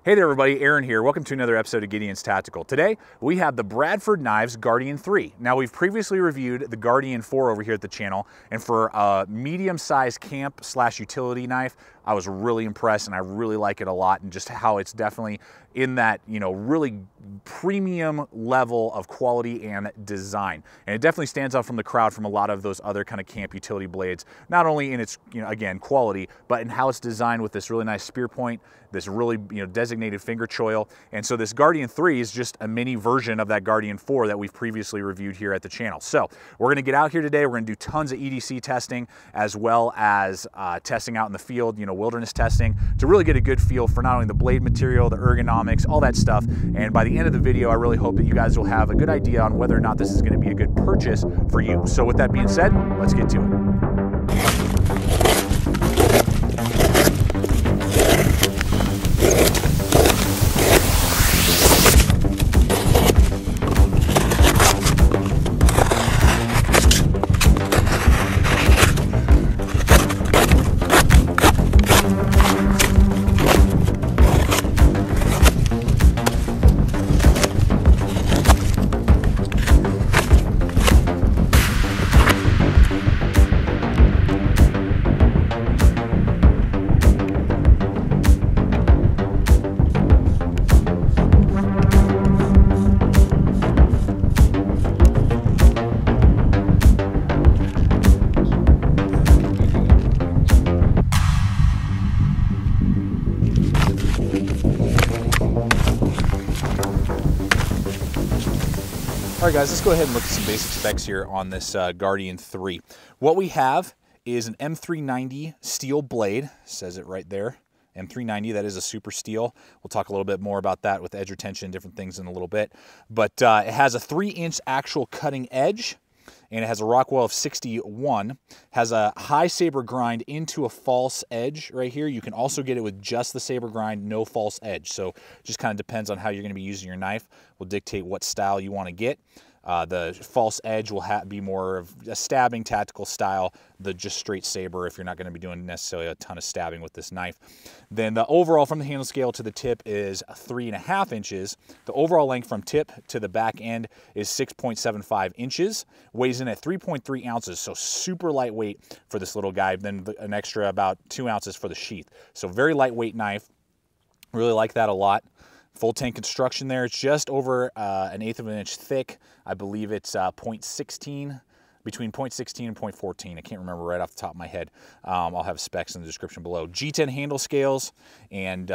Hey there everybody, Aaron here. Welcome to another episode of Gideon's Tactical. Today, we have the Bradford Knives Guardian 3. Now, we've previously reviewed the Guardian 4 over here at the channel, and for a medium-sized camp/utility knife, I was really impressed and I really like it a lot, and just how it's definitely in that, really premium level of quality and design. And it definitely stands out from the crowd from a lot of those other kind of camp utility blades, not only in its, again, quality, but in how it's designed with this really nice spear point, this really, designated finger choil. And so this Guardian 3 is just a mini version of that Guardian 4 that we've previously reviewed here at the channel. So we're gonna get out here today, we're gonna do tons of EDC testing, as well as testing out in the field, wilderness testing, to really get a good feel for not only the blade material, the ergonomics, all that stuff. And by the end of the video, I really hope that you guys will have a good idea on whether or not this is gonna be a good purchase for you. So with that being said, let's get to it. All right guys, let's go ahead and look at some basic specs here on this Guardian 3. What we have is an M390 steel blade, it says it right there, M390, that is a super steel. We'll talk a little bit more about that with edge retention and different things in a little bit. But it has a 3-inch actual cutting edge, and it has a Rockwell of 61, has a high saber grind into a false edge right here. You can also get it with just the saber grind, no false edge. So it just kind of depends on how you're going to be using your knife, will dictate what style you want to get. The false edge will be more of a stabbing tactical style, the just straight saber if you're not going to be doing necessarily a ton of stabbing with this knife. Then the overall from the handle scale to the tip is 3.5 inches. The overall length from tip to the back end is 6.75 inches, weighs in at 3.3 ounces, so super lightweight for this little guy, then an extra about 2 ounces for the sheath. So very lightweight knife, really like that a lot. Full tank construction there. It's just over 1/8 of an inch thick. I believe it's 0.16, between 0.16 and 0.14. I can't remember right off the top of my head. I'll have specs in the description below. G10 handle scales and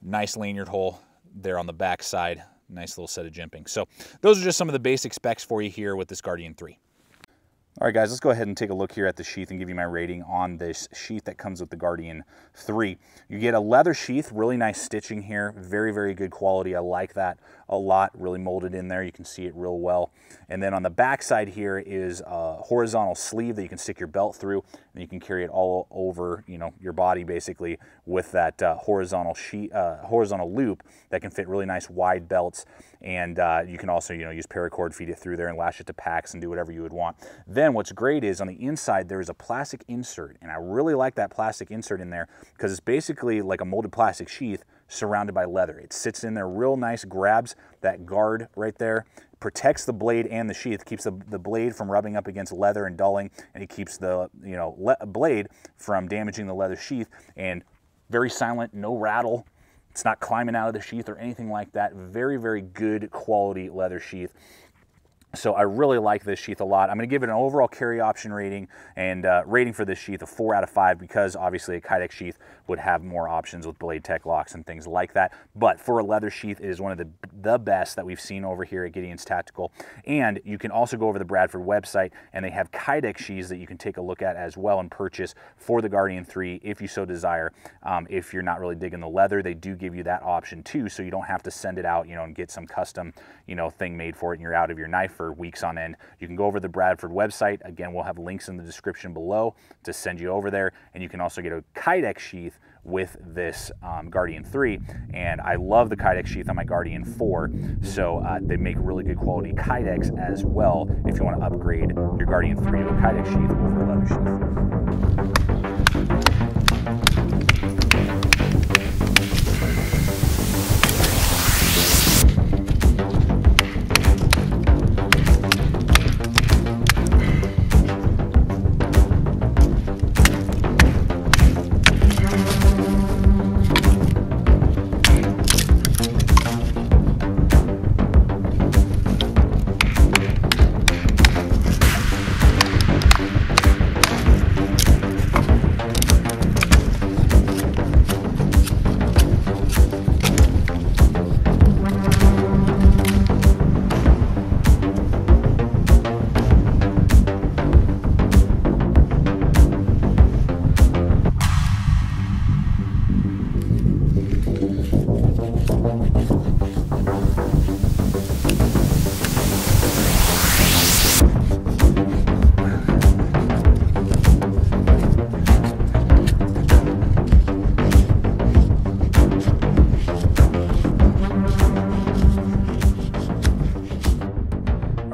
nice lanyard hole there on the back side. Nice little set of jimping. So those are just some of the basic specs for you here with this Guardian 3. All right, guys, let's go ahead and take a look here at the sheath and give you my rating on this sheath that comes with the Guardian 3. You get a leather sheath, really nice stitching here, very, very good quality. I like that a lot, really molded in there. You can see it real well. And then on the back side here is a horizontal sleeve that you can stick your belt through, and you can carry it all over, your body basically with that horizontal loop that can fit really nice wide belts. And you can also, use paracord, feed it through there and lash it to packs and do whatever you would want. Then what's great is on the inside there is a plastic insert, and I really like that plastic insert in there because it's basically like a molded plastic sheath surrounded by leather. It sits in there real nice, grabs that guard right there, protects the blade and the sheath, keeps the blade from rubbing up against leather and dulling, and it keeps the blade from damaging the leather sheath. And very silent, no rattle. It's not climbing out of the sheath or anything like that. Very, very good quality leather sheath. So I really like this sheath a lot. I'm going to give it an overall carry option rating, and rating for this sheath of 4 out of 5 because obviously a Kydex sheath would have more options with blade tech locks and things like that. But for a leather sheath, it is one of the best that we've seen over here at Gideon's Tactical. And you can also go over the Bradford website, and they have Kydex sheaths that you can take a look at as well and purchase for the Guardian 3 if you so desire. If you're not really digging the leather, they do give you that option too, so you don't have to send it out, and get some custom, thing made for it and you're out of your knife for weeks on end. You can go over the Bradford website. Again, we'll have links in the description below to send you over there, and you can also get a Kydex sheath with this Guardian 3, and I love the Kydex sheath on my Guardian 4, so they make really good quality Kydex as well if you want to upgrade your Guardian 3 to a Kydex sheath over a leather sheath.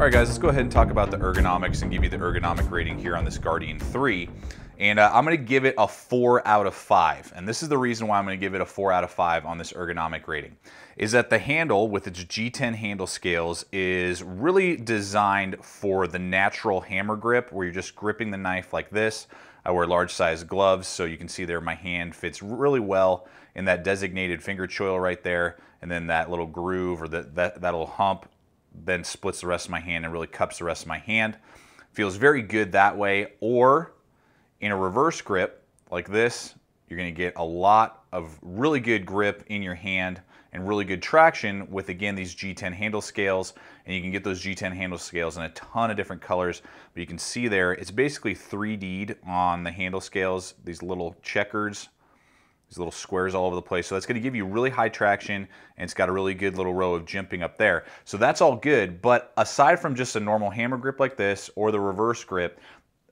right, guys, let's go ahead and talk about the ergonomics and give you the ergonomic rating here on this Guardian 3. And I'm going to give it a 4 out of 5. And this is the reason why I'm going to give it a 4 out of 5 on this ergonomic rating. Is that the handle with its G10 handle scales is really designed for the natural hammer grip where you're just gripping the knife like this. I wear large size gloves, so you can see there my hand fits really well in that designated finger choil right there. And then that little groove or that little hump then splits the rest of my hand and really cups the rest of my hand. Feels very good that way. Or in a reverse grip like this, you're going to get a lot of really good grip in your hand and really good traction with, again, these G10 handle scales. And you can get those G10 handle scales in a ton of different colors. But you can see there, it's basically 3D'd on the handle scales, these little checkers, these little squares all over the place. So that's going to give you really high traction, and it's got a really good little row of jimping up there. So that's all good, but aside from just a normal hammer grip like this or the reverse grip,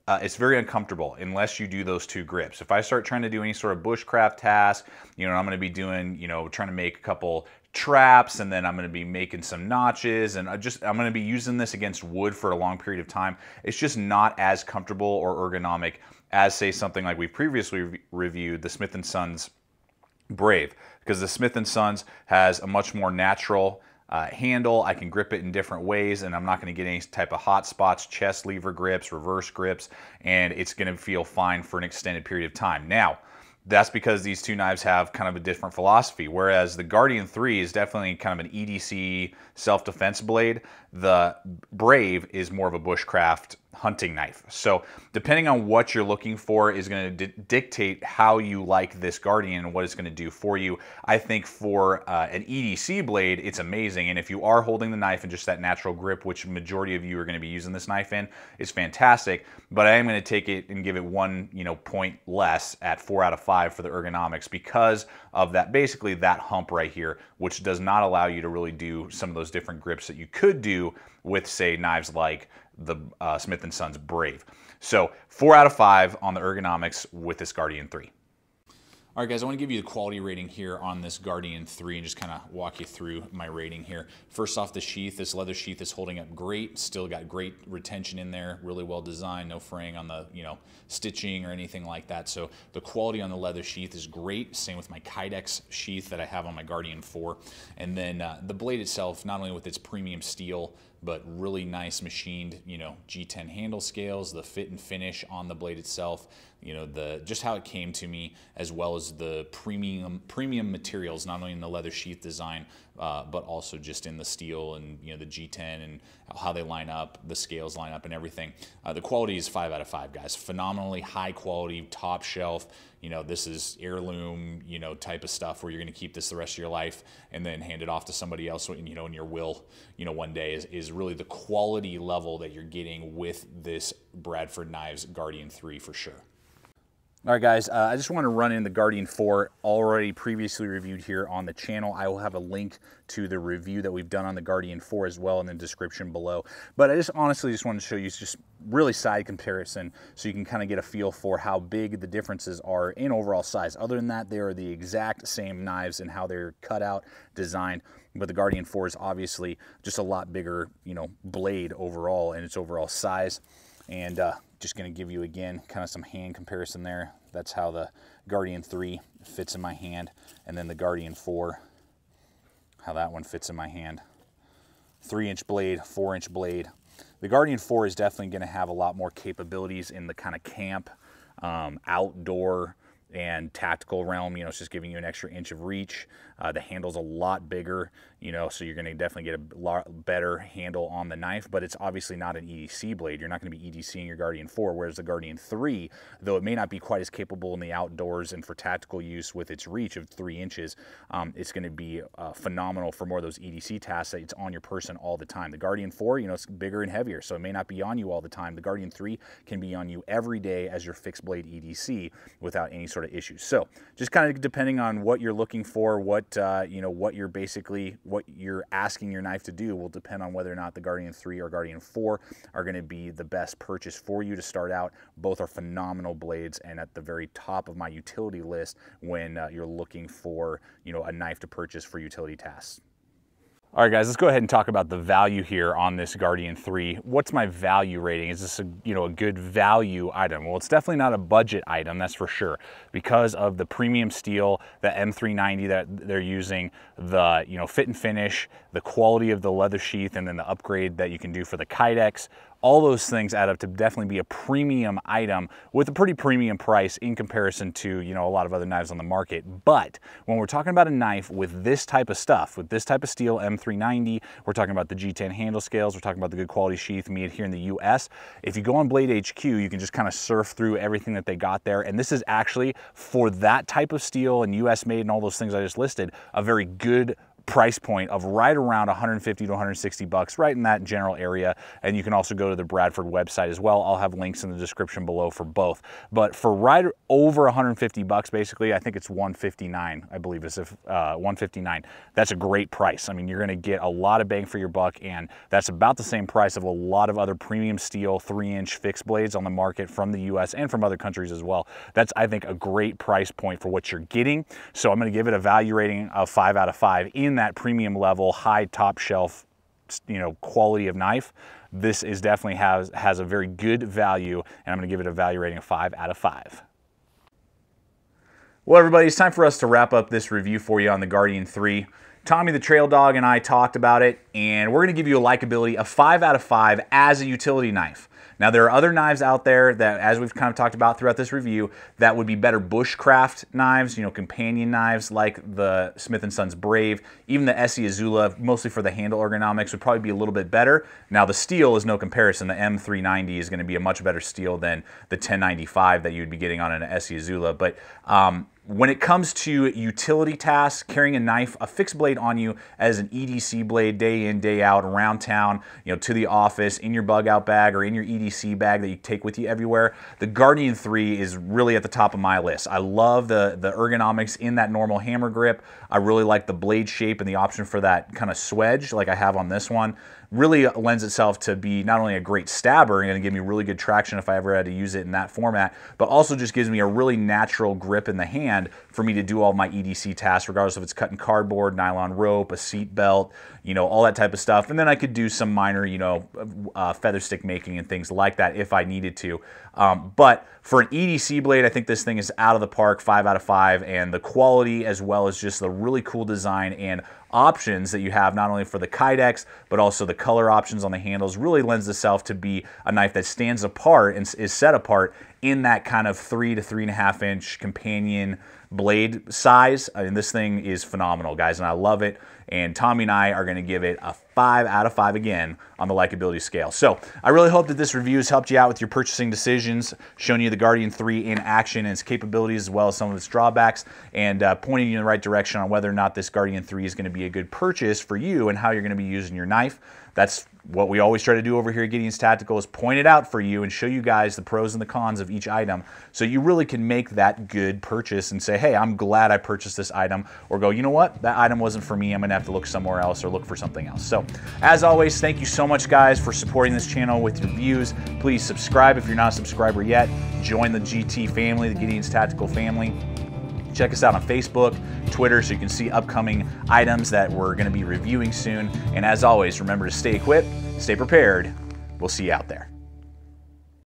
it's very uncomfortable unless you do those two grips. If I start trying to do any sort of bushcraft task, I'm going to be doing, trying to make a couple traps, and then I'm going to be making some notches, and I'm going to be using this against wood for a long period of time. It's just not as comfortable or ergonomic as, say, something like we previously reviewed, the Smith & Sons Brave, because the Smith & Sons has a much more natural handle. I can grip it in different ways, and I'm not going to get any type of hot spots, chest lever grips, reverse grips, and it's going to feel fine for an extended period of time. Now, that's because these two knives have kind of a different philosophy, whereas the Guardian 3 is definitely kind of an EDC self-defense blade. The Brave is more of a bushcraft hunting knife. So depending on what you're looking for is going to dictate how you like this Guardian and what it's going to do for you. I think for an EDC blade, it's amazing. And if you are holding the knife in just that natural grip, which majority of you are going to be using this knife in, it's fantastic. But I am going to take it and give it one point less at 4 out of 5 for the ergonomics because of that, basically that hump right here, which does not allow you to really do some of those different grips that you could do with, say, knives like the Smith & Sons Brave. So 4 out of 5 on the ergonomics with this Guardian 3. All right, guys, I want to give you the quality rating here on this Guardian 3 and just kind of walk you through my rating here. First off, the sheath. This leather sheath is holding up great. Still got great retention in there. Really well designed. No fraying on the stitching or anything like that. So the quality on the leather sheath is great. Same with my Kydex sheath that I have on my Guardian 4. And then the blade itself, not only with its premium steel, but really nice machined, G10 handle scales, the fit and finish on the blade itself, just how it came to me, as well as the premium materials, not only in the leather sheath design, but also just in the steel and the G10 and how they line up, the scales line up and everything. The quality is 5 out of 5, guys. Phenomenally high quality, top shelf. This is heirloom, type of stuff where you're going to keep this the rest of your life and then hand it off to somebody else, in your will, one day is really the quality level that you're getting with this Bradford Knives Guardian 3 for sure. All right, guys, I just want to run in the Guardian 4, already previously reviewed here on the channel. I will have a link to the review that we've done on the Guardian 4 as well in the description below. But I honestly just want to show you just really side comparison so you can kind of get a feel for how big the differences are in overall size. Other than that, they are the exact same knives and how they're cut out, designed. But the Guardian 4 is obviously just a lot bigger, blade overall in its overall size. And just going to give you, again, kind of some hand comparison there. That's how the Guardian 3 fits in my hand. And then the Guardian 4, how that one fits in my hand. 3-inch blade, 4-inch blade. The Guardian 4 is definitely going to have a lot more capabilities in the kind of camp, outdoor, and tactical realm. It's just giving you an extra inch of reach. The handle's a lot bigger, so you're going to definitely get a lot better handle on the knife, but it's obviously not an EDC blade. You're not going to be EDCing your Guardian 4, whereas the Guardian 3, though it may not be quite as capable in the outdoors and for tactical use with its reach of 3 inches, it's going to be phenomenal for more of those EDC tasks that it's on your person all the time. The Guardian 4, it's bigger and heavier, so it may not be on you all the time. The Guardian 3 can be on you every day as your fixed blade EDC without any sort of issues. So just kind of depending on what you're looking for, what you're asking your knife to do will depend on whether or not the Guardian 3 or Guardian 4 are going to be the best purchase for you to start out. Both are phenomenal blades and at the very top of my utility list when you're looking for a knife to purchase for utility tasks. All right, guys, let's go ahead and talk about the value here on this Guardian 3. What's my value rating? Is this a good value item? Well, it's definitely not a budget item, that's for sure, because of the premium steel, the M390 that they're using, the fit and finish, the quality of the leather sheath, and then the upgrade that you can do for the Kydex. All those things add up to definitely be a premium item with a pretty premium price in comparison to, a lot of other knives on the market. But when we're talking about a knife with this type of stuff, with this type of steel, M390, we're talking about the G10 handle scales, we're talking about the good quality sheath made here in the US. If you go on Blade HQ, you can just kind of surf through everything that they got there. And this is actually, for that type of steel and US made and all those things I just listed, a very good price point of right around 150 to 160 bucks, right in that general area. And you can also go to the Bradford website as well. I'll have links in the description below for both. But for right over 150 bucks, basically, I think it's 159, I believe it's 159. That's a great price. I mean, you're gonna get a lot of bang for your buck, and that's about the same price of a lot of other premium steel 3-inch fixed blades on the market from the US and from other countries as well. That's, I think, a great price point for what you're getting. So I'm gonna give it a value rating of 5 out of 5 in that premium level, high top shelf, quality of knife. This is definitely has a very good value, and I'm going to give it a value rating of 5 out of 5. Well, everybody, it's time for us to wrap up this review for you on the Guardian 3. Tommy the Trail Dog and I talked about it, and we're going to give you a likability of 5 out of 5 as a utility knife. Now, there are other knives out there that, as we've kind of talked about throughout this review, that would be better bushcraft knives, companion knives like the Smith & Sons Brave. Even the Essie Azula, mostly for the handle ergonomics, would probably be a little bit better. Now, the steel is no comparison. The M390 is going to be a much better steel than the 1095 that you would be getting on an Essie Azula. But when it comes to utility tasks, carrying a knife, a fixed blade on you as an EDC blade day in, day out, around town, to the office, in your bug out bag or in your EDC bag that you take with you everywhere, the Guardian 3 is really at the top of my list. I love the ergonomics in that normal hammer grip. I really like the blade shape and the option for that kind of swedge like I have on this one. Really lends itself to be not only a great stabber and going to give me really good traction if I ever had to use it in that format, but also just gives me a really natural grip in the hand for me to do all my EDC tasks, regardless if it's cutting cardboard, nylon rope, a seat belt, all that type of stuff. And then I could do some minor, feather stick making and things like that if I needed to. But for an EDC blade, I think this thing is out of the park, 5 out of 5, and the quality as well as just the really cool design and options that you have, not only for the Kydex, but also the color options on the handles, really lends itself to be a knife that stands apart and is set apart in that kind of 3 to 3.5 inch companion blade size. I mean, this thing is phenomenal, guys, and I love it. And Tommy and I are going to give it a 5 out of 5 again on the likability scale. So I really hope that this review has helped you out with your purchasing decisions, showing you the Guardian 3 in action and its capabilities as well as some of its drawbacks, and pointing you in the right direction on whether or not this Guardian 3 is going to be a good purchase for you and how you're going to be using your knife. That's what we always try to do over here at Gideon's Tactical, is point it out for you and show you guys the pros and the cons of each item so you really can make that good purchase and say, hey, I'm glad I purchased this item, or go, you know what, that item wasn't for me, I'm going to have to look somewhere else or look for something else. So as always, thank you so much, guys, for supporting this channel with your views. Please subscribe if you're not a subscriber yet. Join the GT family, the Gideon's Tactical family. Check us out on Facebook, Twitter, so you can see upcoming items that we're going to be reviewing soon. And as always, remember to stay equipped, stay prepared. We'll see you out there.